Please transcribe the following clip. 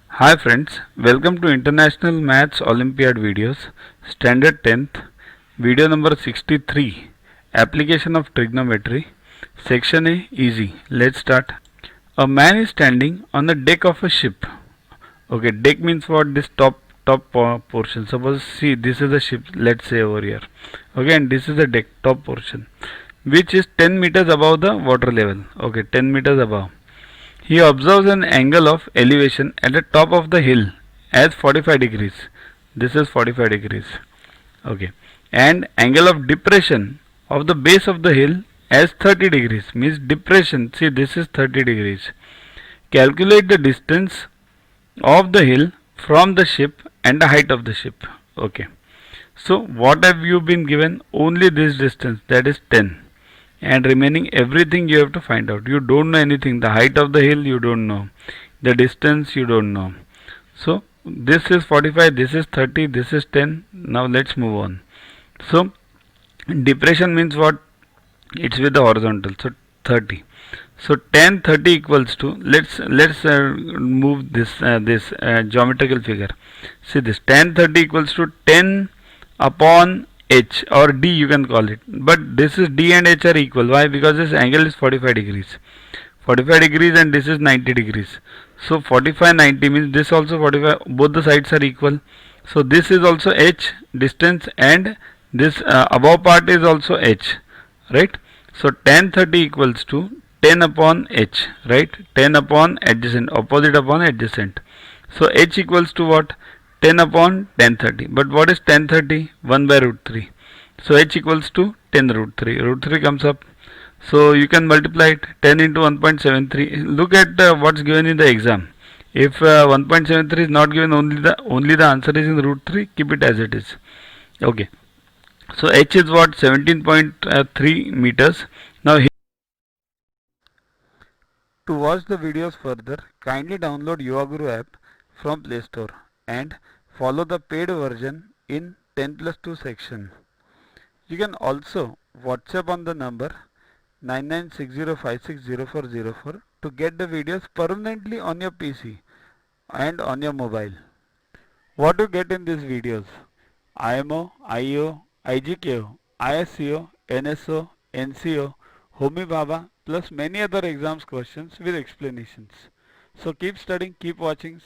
Hi friends, welcome to International Maths Olympiad videos, Standard 10th, video number 63, Application of Trigonometry, Section A, Easy. Let's start. A man is standing on the deck of a ship. Okay, deck means what? This top portion. Suppose see this is the ship, let's say over here. Okay, and this is the deck, top portion, which is 10 meters above the water level. Okay, 10 meters above. He observes an angle of elevation at the top of the hill as 45 degrees. This is 45 degrees. Okay. And angle of depression of the base of the hill as 30 degrees. Means depression. See, this is 30 degrees. Calculate the distance of the hill from the ship and the height of the ship. Okay. So, what have you been given? Only this distance, that is 10, and remaining everything you have to find out. You don't know anything. The height of the hill you don't know, the distance you don't know. So this is 45, this is 30, this is 10. Now let's move on. So depression means what? It's with the horizontal, so 30. So tan 30 equals to, let's move this geometrical figure. See this, tan 30 equals to 10 upon h, or d you can call it, but this is d and h are equal. Why? Because this angle is 45 degrees, 45 degrees, and this is 90 degrees. So 45 90 means this also 45, both the sides are equal. So this is also h distance, and this above part is also h, right? So tan 30 equals to 10 upon h, right? 10 upon adjacent, opposite upon adjacent. So h equals to what? 10 upon tan 30. But what is tan 30? 1 by root 3. So h equals to 10 root 3. Root 3 comes up. So you can multiply it. 10 into 1.73. Look at what's given in the exam. If 1.73 is not given, only the answer is in root 3, keep it as it is. Okay. So h is what? 17.3 meters. Now to watch the videos further, kindly download Yuvaguru app from Play Store and follow the paid version in 10+2 section. You can also WhatsApp on the number 9960560404 to get the videos permanently on your PC and on your mobile. What you get in these videos? IMO, IO, IGKO, ISCO, NSO, NCO, Homi Bhabha, plus many other exams questions with explanations. So keep studying, keep watching.